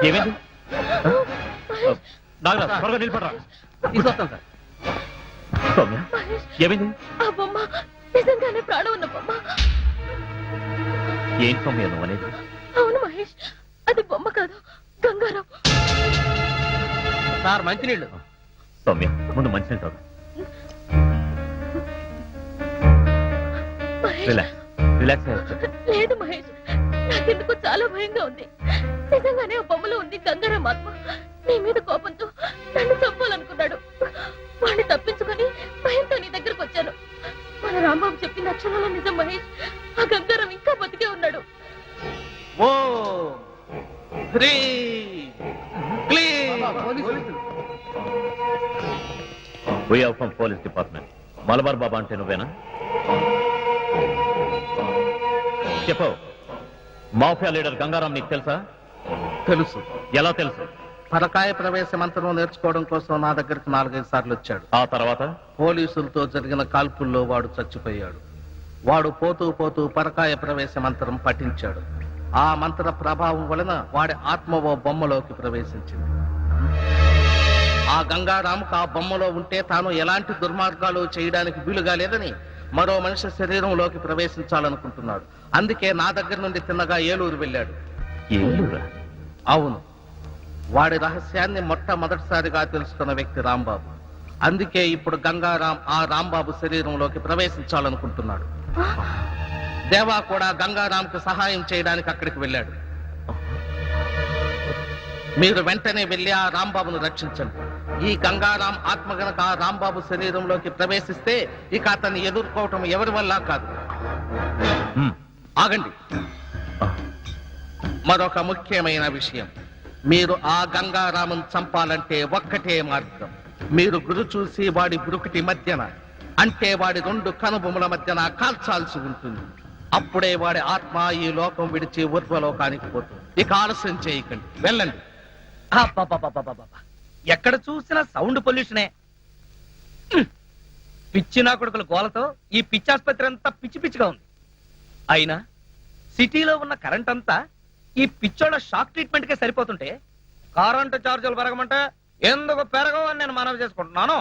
ఏమైంది? నాగరాజ్ త్వరగా నిలబడరా. తీసుకొస్తాం సార్. సౌమ్య ఏమైంది? ఆ బొమ్మ నిజంగానే ప్రాణం ఉన్న బొమ్మ. ఏం సౌమ్య నువ్వు అనేది? అవును మహేష్, అది బొమ్మ కాదు, గంగారాం. సార్ మంచినీళ్ళు. సౌమ్య ముందు మంచినీళ్ళు తాగు. రిలాక్స్ లేదు మహేష్, నాకెందుకు చాలా భయంగా ఉంది. నిజంగానే ఆ బొమ్మలో ఉంది గంగారాం ఆత్మ. నీ మీద కోపంతో నన్ను చంపాలనుకున్నాడు. వాడిని తప్పించుకొని భయంతో నీ దగ్గరకు వచ్చాను. మన రాంబాబు చెప్పిన అక్షరాల నిజం మహేష్, ఆ గంగారాం ఇంకా బతికే ఉన్నాడు. Police department. మలబార్ బాబా అంటే నువ్వేనా? చెప్పు. మాఫియా లీడర్ గంగారాం నీకు తెలుసా? తెలుసు. ఎలా తెలుసు? పరకాయ ప్రవేశ మంత్రం నేర్చుకోవడం కోసం నా దగ్గరికి 4-5 సార్లు వచ్చాడు. ఆ తర్వాత పోలీసులతో జరిగిన కాల్పుల్లో వాడు చచ్చిపోయాడు. వాడు పోతూ పోతూ పరకాయ ప్రవేశ మంత్రం పఠించాడు. ఆ మంత్ర ప్రభావం వలన వాడి ఆత్మ ఓ బొమ్మలోకి ప్రవేశించింది. ఆ గంగారాంకు ఆ బొమ్మలో ఉంటే తాను ఎలాంటి దుర్మార్గాలు చేయడానికి వీలుగా లేదని మరో మనిషి శరీరంలోకి ప్రవేశించాలనుకుంటున్నాడు. అందుకే నా దగ్గర నుండి తిన్నగా ఏలూరు వెళ్ళాడు. ఏలూరా? అవును. వాడి రహస్యాన్ని మొట్టమొదటిసారిగా తెలుసుకున్న వ్యక్తి రాంబాబు. అందుకే ఇప్పుడు గంగారాం ఆ రాంబాబు శరీరంలోకి ప్రవేశించాలనుకుంటున్నాడు. దేవా కూడా గంగారాంకు సహాయం చేయడానికి అక్కడికి వెళ్ళాడు. మీరు వెంటనే వెళ్ళి ఆ రాంబాబును రక్షించండి. ఈ గంగారాం ఆత్మ గనక ఆ రాంబాబు శరీరంలోకి ప్రవేశిస్తే ఇక అతన్ని ఎదుర్కోవటం ఎవరి వల్ల కాదు. ఆగండి. మరొక ముఖ్యమైన విషయం, మీరు ఆ గంగారామన్ చంపాలంటే ఒక్కటే మార్గం. మీరు గురు చూసి వాడి బురుకుటి మధ్యన, అంటే వాడి 2 కనుబొమ్మల మధ్యన కాల్చాల్సి ఉంటుంది. అప్పుడే వాడి ఆత్మ ఈ లోకం విడిచి ఊర్ధ్వలోకానికి పోతుంది. ఇక ఆలస్యం చేయకండి, వెళ్ళండి. ఎక్కడ చూసినా సౌండ్ పొల్యూషనే. పిచ్చి నా కొడుకుల గోలతో ఈ పిచ్చి ఆసుపత్రి అంతా పిచ్చి పిచ్చిగా ఉంది. అయినా సిటీలో ఉన్న కరెంట్ అంతా ఈ పిచ్చోళ్ళ షాక్ ట్రీట్మెంట్ కే సరిపోతుంటే కరెంటు ఛార్జీలు పెరగమంటే ఎందుకు పెరగవు అని నేను మనవి చేసుకుంటున్నాను.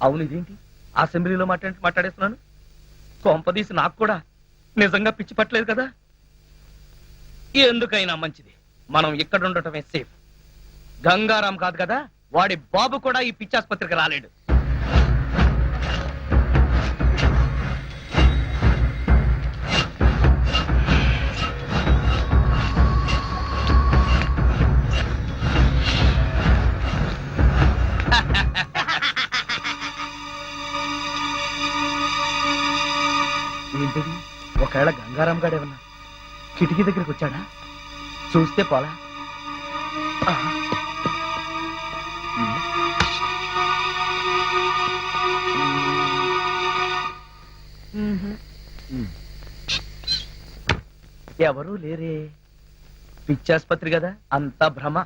అవును, ఇదేంటి అసెంబ్లీలో మాట్లాడేస్తున్నాను? కొంపదీసి నాకు కూడా నిజంగా పిచ్చి పట్టలేదు కదా. ఎందుకైనా మంచిది మనం ఇక్కడ ఉండటమే సేఫ్. గంగారాం కాదు కదా, వాడి బాబు కూడా ఈ పిచ్చాసుపత్రికి రాలేడు. ఏంటిది? ఒకవేళ గంగారాం గాడేమన్నా కిటికీ దగ్గరికి వచ్చాడా? చూస్తే పోలా. ఎవరూ లేరే. పిచ్చాసుపత్రి కదా, అంతా భ్రమ.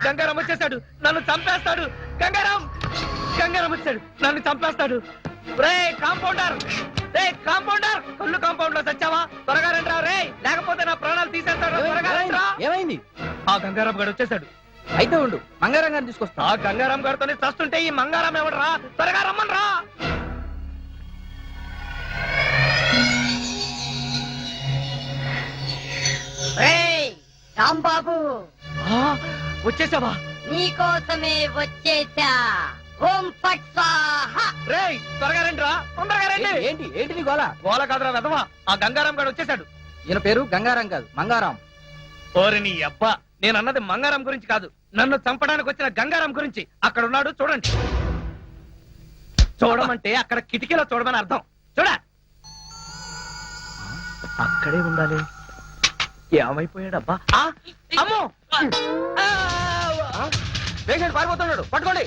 గంగారాం వచ్చేసాడు, నన్ను చంపేస్తాడు. గంగారాం వచ్చాడు, నన్ను చంపేస్తాడు. రే కాంపౌండర్, కళ్ళు కాంపౌండ్ లో చచ్చావా? త్వరగా రండి రే, లేకపోతే నా ప్రాణాలు తీసేస్తాడు. త్వరగా రండి. ఏమైంది? ఆ గంగారాం గారు వచ్చేసాడు. అయితే ఉండు, మంగారాం గారిని తీసుకొస్తా. ఆ గంగారాం గారితోనే చస్తుంటే ఈ మంగారాం ఎవడరా? త్వరగా రమ్మని రా. రాంబాబు వచ్చేసావా? నీకోసమే వచ్చేసా. ఓం ఫట్ స్వాహా. రేయ్ త్వరగా రండి రా, తొందరగా రండి. ఏంటి నీ గోల? గోల కాదురా వెధవా, ఆ గంగారాం గారు వచ్చేసాడు. ఈయన పేరు గంగారాం కాదు, మంగారాం. ఓరి నీ అబ్బా, నేను అన్నది మంగారాం గురించి కాదు, నన్ను చంపడానికి వచ్చిన గంగారాం గురించి. అక్కడ ఉన్నాడు చూడండి. చూడమంటే అక్కడ కిటికీలో చూడమని అర్థం. చూడ, అక్కడే ఉండాలి. ఏమైపోయాడబ్బా? అమ్మో! పేషెంట్ పారిపోతున్నాడు, పట్టుకోండి.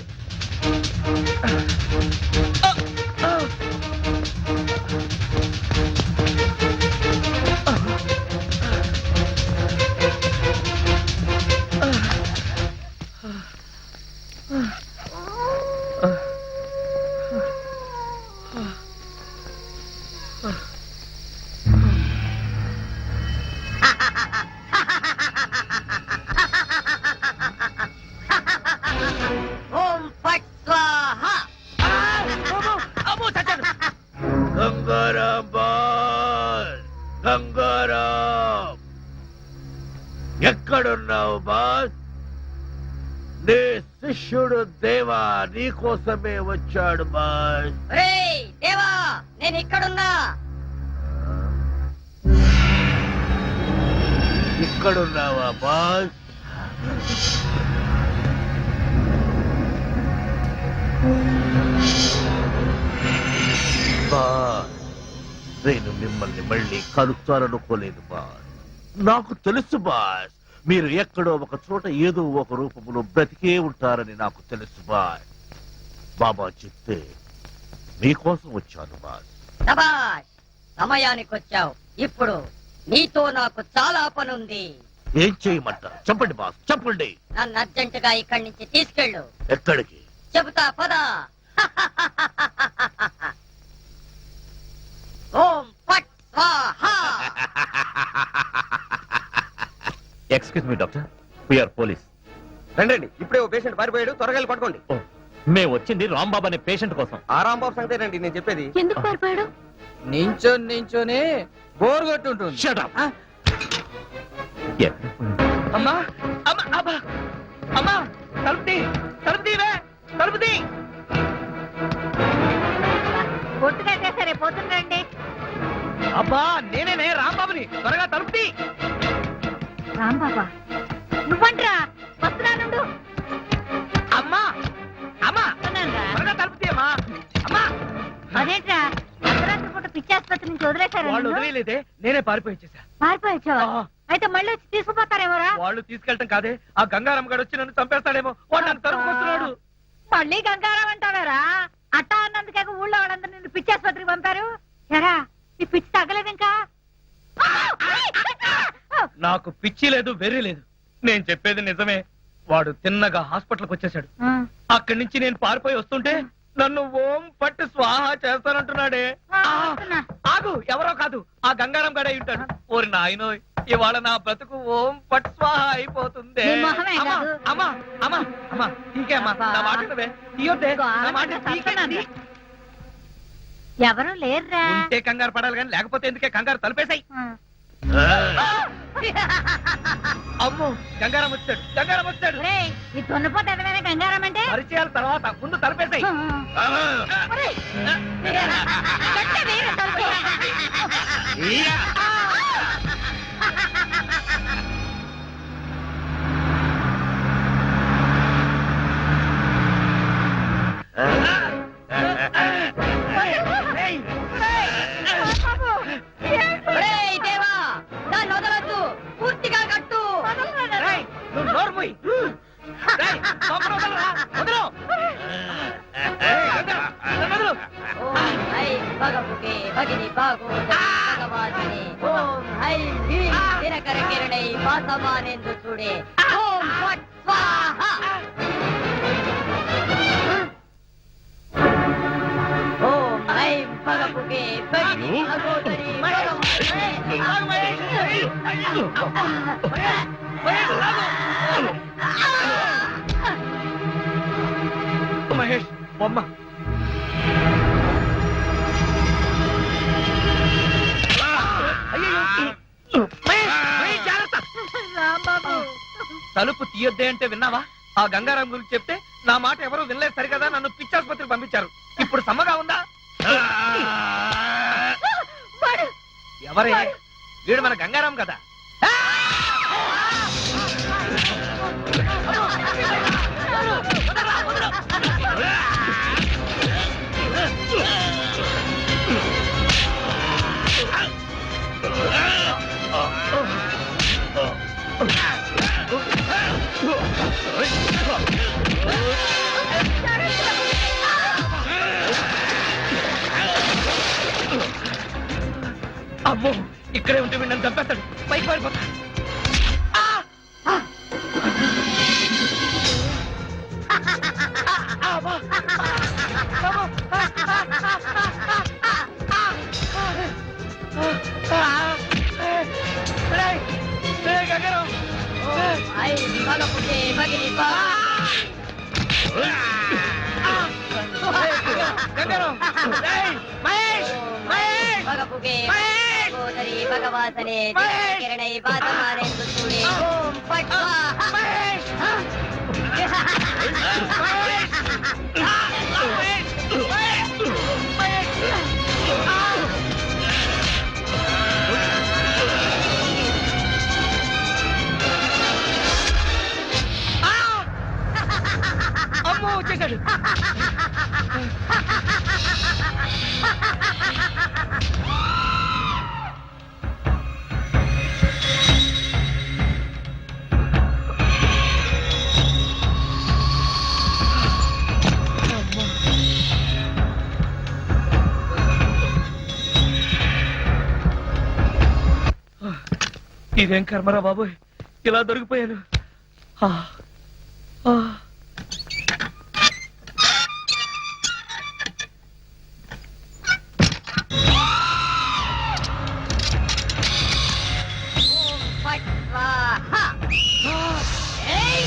ఓం ఫట్ స్వాహా. గంగారాం బాస్, గంగారాం ఎక్కడున్నావు బాస్? నీ శిష్యుడు దేవా నీకోసమే వచ్చాడు బాస్. రేయ్ దేవా, నేను ఇక్కడున్నా. ఇక్కడున్నావా బాస్? బాస్, నేను మిమ్మల్ని మళ్ళీ కలుస్తాననుకోలేదు బాస్. నాకు తెలుసు బాస్, మీరు ఎక్కడో ఒక చోట ఏదో ఒక రూపంలో బ్రతికే ఉంటారని నాకు తెలుసు బాస్. బాబా చెప్తే మీకోసం వచ్చాను బాస్. శభాష్, సమయానికి వచ్చావు. ఇప్పుడు నీతో నాకు చాలా పనుంది. ఏం చేయమంటారు చెప్పండి బాస్, చెప్పండి. నన్ను అర్జెంటుగా ఇక్కడి నుంచి తీసుకెళ్ళు. ఎక్కడికి? చెబుతా పద. ఓం ఫట్ స్వాహా. Excuse me doctor, we are police. రండి, ఇప్పుడే ఓ పేషెంట్ పారిపోయాడు, త్వరగా వెళ్ళి పట్టుకోండి. మేము వచ్చింది రాంబాబు అనే పేషెంట్ కోసం. ఆ రాంబాబు సంగతేనండి నేను చెప్పేది. ఎందుకు పారిపోయాడు? నించొని బోర్ కొట్టుంటుంది. Shut up. అమ్మా అమ్మా అబ్బా అమ్మా, తలుపుతీ తలుపుతీవే తలుపుతీ. పొట్టుగా సరే పోతుండండి. అబ్బా నేనే రాంబాబుని, త్వరగా తలుపుతీ. రాంబాబా నువ్వంట్రా, వస్తున్నానుండు. అమ్మా అమ్మా త్వరగా తలుపుతీ అమ్మా. అమ్మా అదేంట్రా అర్ధరాత్రి పూట పిచ్చాసుపత్రి నుంచి వదిలేశారు? వాళ్ళు వదిలేదే, నేనే పారిపోయించేసా. పారిపోయొచ్చావా? అయితే మళ్ళీ వచ్చి తీసుకుపోతారేమోరా? వాళ్ళు తీసుకెళ్ళటం కాదే, ఆ గంగారాం గడు వచ్చి నన్ను చంపేస్తాడేమో, వాడు నన్ను తరుముకొస్తున్నాడు. మళ్ళీ గంగారాం అంటావారా? అట్టా అన్నందుకే ఊళ్ళో వాళ్ళందరూ నిన్ను పిచ్చాసుపత్రికి పంపారు. ఎరా ఈ పిచ్చి తగ్గలేదు ఇంకా? నాకు పిచ్చి లేదు, వెర్రి లేదు. నేను చెప్పేది నిజమే. వాడు తిన్నగా హాస్పిటల్కి వచ్చేసాడు. అక్కడి నుంచి నేను పారిపోయి వస్తుంటే నన్ను ఓం పట్టు స్వాహా చేస్తానంటున్నాడే. ఆగు, ఎవరో కాదు, ఆ గంగారాం గడే ఉంటాడు. ఓరి నాయనో, ఇవాళ నా బ్రతుకు ఓం పట్టు స్వాహా అయిపోతుంది. నీ మొహమే అమ్మా కాదు. అమ్మా అమ్మా అమ్మా, ఇంకేమ్మా నా మాట వినవే? తీయొద్దే, నా మాట తీయకే. ఎవరు లేరురా. ఉంటే కంగారు పడాలి కానీ లేకపోతే ఎందుకే కంగారు? తలుపేశాయి. అమ్మో, గంగారాం వచ్చాడు, గంగారాం వచ్చాడు. ఒరేయ్, ఈ దున్నపోతే ఎదవైనా గంగారాం అంటే? పరిచయాల తర్వాత ముందు తలుపేశాయి. ఒరేయ్, గట్టిగా వేయరా తలుపు. ఒరేయ్ దేవా, నన్ను వదలొద్దు, పూర్తిగా కట్టు. రేయ్, నువ్వు నోరు మూయ్. రేయ్, లోపల వదలరా, వదలు. రేయ్, గంగారాం, నన్ను వదలు. ఓం ఐం భగభుగే భగిని భాగోదరి భగవాసిని. ఓం ఐం హ్రీం దినకర కిరణై వాసమానేందు చూడే. ఓం ఫట్ స్వాహా. ఓం ఐం భగభుగే భగిని భాగోదరి మహేష్ బొమ్మ. తలుపు తీయొద్దే అంటే విన్నావా? ఆ గంగారాం గురించి చెప్తే నా మాట ఎవరు వినలేదు సరికదా, నన్ను పిచ్చాసుపత్రికి పంపించారు. ఇప్పుడు సమ్మగా ఉందా? ఎవరే వీడు? మన గంగారాం కదా. ఇక్కడే ఉంటే వీడు నన్ను చంపేస్తాడు. పైకి పారిపోతా. ఐం భగపుకే భగిని భగపుకే భగోదరి భగవాసనే కిరణై పాతమానేందు చూడే ఓం ఫట్ స్వాహా. అమ్మో వచ్చేసాడు. ఇదేం కర్మరా బాబోయ్, ఇలా దొరికిపోయాను. ఫట్ స్వాహా. ఏయ్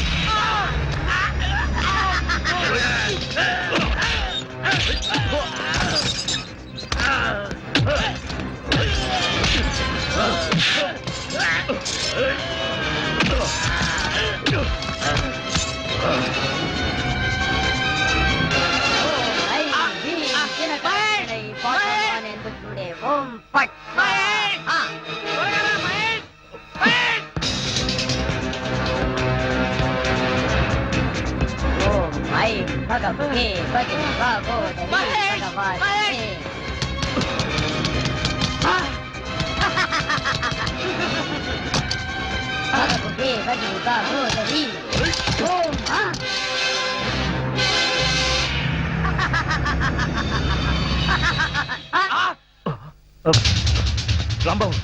ఐం భీం దినకరణై పాతమానేందు చూడే ఓం ఫట్ స్వాహా. ఓం ఐం భగపుకే భగిని భగోదరి భగవాసనే భగపుకే భగిని భగోదరి ఓం రాంబాబు,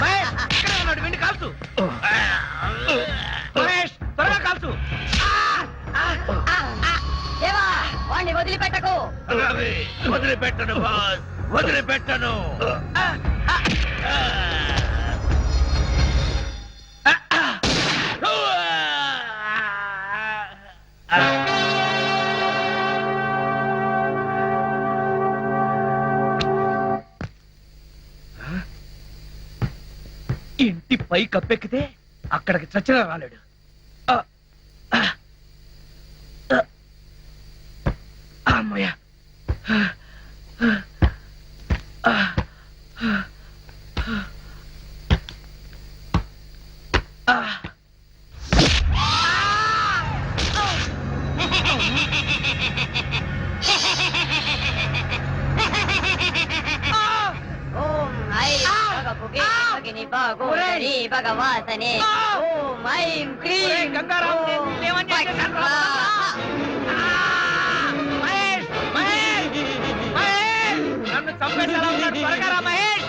మహేష్ ఇక్కడే ఉన్నాడు, వెండి కాల్చు. మహేష్ త్వరగా కాల్చు. దేవా వాణ్ణి వదిలిపెట్టకు. రవి, వదిలిపెట్టను బాస్, వదిలిపెట్టను. ఇంటి పై కప్పెక్కితే అక్కడికి చచ్చినా రాలేడు. అమ్మయ్య. ఓం ఐం భగపుకే భగిని భగోదరి భగవాసనే ఓం ఐం క్రీం ఒరేయ్ గంగారాం, నేను ఓం నిన్నేమని ఫట్ చేశాను రా? స్వాహా. మహేష్ మహేష్ మహేష్ నన్ను చంపేసేలా ఉన్నాడు, త్వరగా రా మహేష్.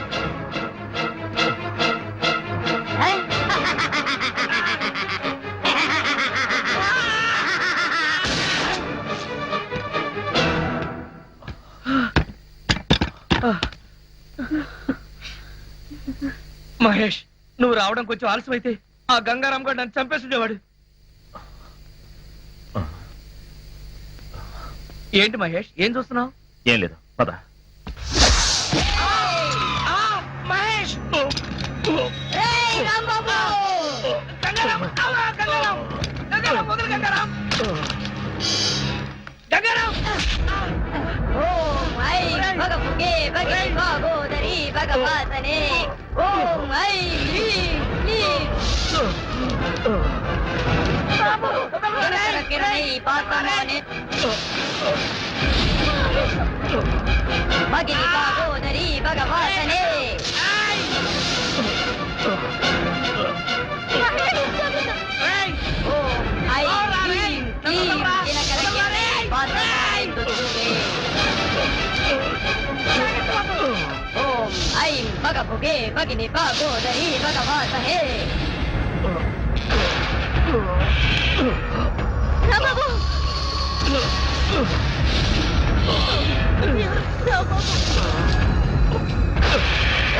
మహేష్ నువ్వు రావడం కొంచెం ఆలస్యమైతే ఆ గంగారాం గారు నన్ను చంపేస్తుండేవాడు. ఏంటి మహేష్ ఏం చూస్తున్నావు? ఏం లేదు, పద. మహేష్ ఏయ్ రాంబాబు! గంగారాం, ఆవా, గంగారాం, గంగారాం, వదలు గంగారాం. గంగారాం ఓం ఐం భగపుకే భగిని భాగోదరి భగవాసనే ఓం ఐం హ్రీం క్లీం దినకర కిరణై పాసమానే భగిని భాగోదరి భగవాసనే ఓం ఐం హ్రీం క్లీం దినకర కిరణై పాసమానే ఓం ఐం భగభుగే భగిని భాగోదరి భగవాసనే రాంబాబు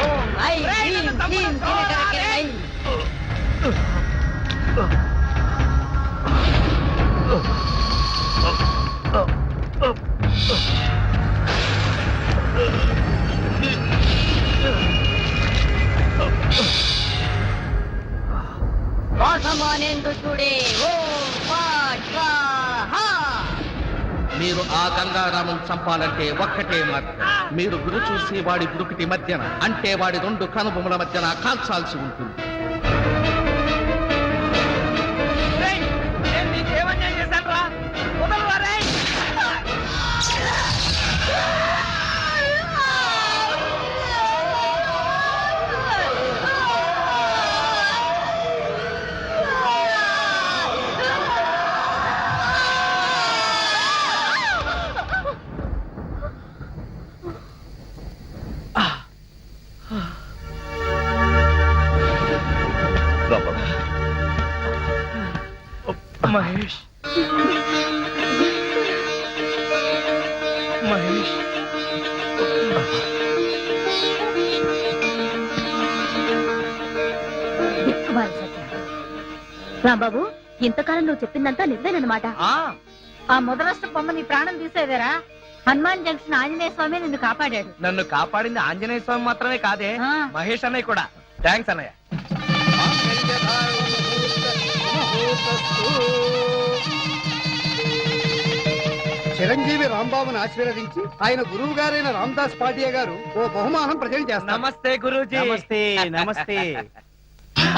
ఓం ఐం హ్రీం క్లీం దినకర కిరణై వాసమానేందు చూడే ఓం ఫట్ స్వాహా మీరు ఆ గంగారాముని చంపాలంటే ఒక్కటే మార్గం. మీరు గురి చూసి వాడి గురుకుటి మధ్యన అంటే వాడి రెండు కనుబొమ్మల మధ్యన కాల్చాల్సి ఉంటుంది. నేను నీకేమన్యాయం చేశాను రా? వదలరా రేయ్. రాంబాబు, మహేష్ మహేష్ రాంబాబు, ఇంతకాలం నువ్వు చెప్పిందంతా నిజమేనమాట. ఆ ఆ ముదరష్ట బొమ్మ నీ ప్రాణం తీసేదేరా హనుమాన్ జంక్షన్ ఆంజనేయ స్వామి నిన్ను కాపాడాడు నన్ను కాపాడింది ఆంజనేయ స్వామి మాత్రమే కాదే, ఆ. మహేష్ అన్నయ్య కూడా. థ్యాంక్స్ అన్నయ్య. చిరంజీవి రాంబాబును ఆశీర్వదించి ఆయన గురువు గారైన రామదాస్ పాటియా గారు ఓ బహుమానం ప్రజెంట్ చేస్తారు. నమస్తే గురూజీ. నమస్తే నమస్తే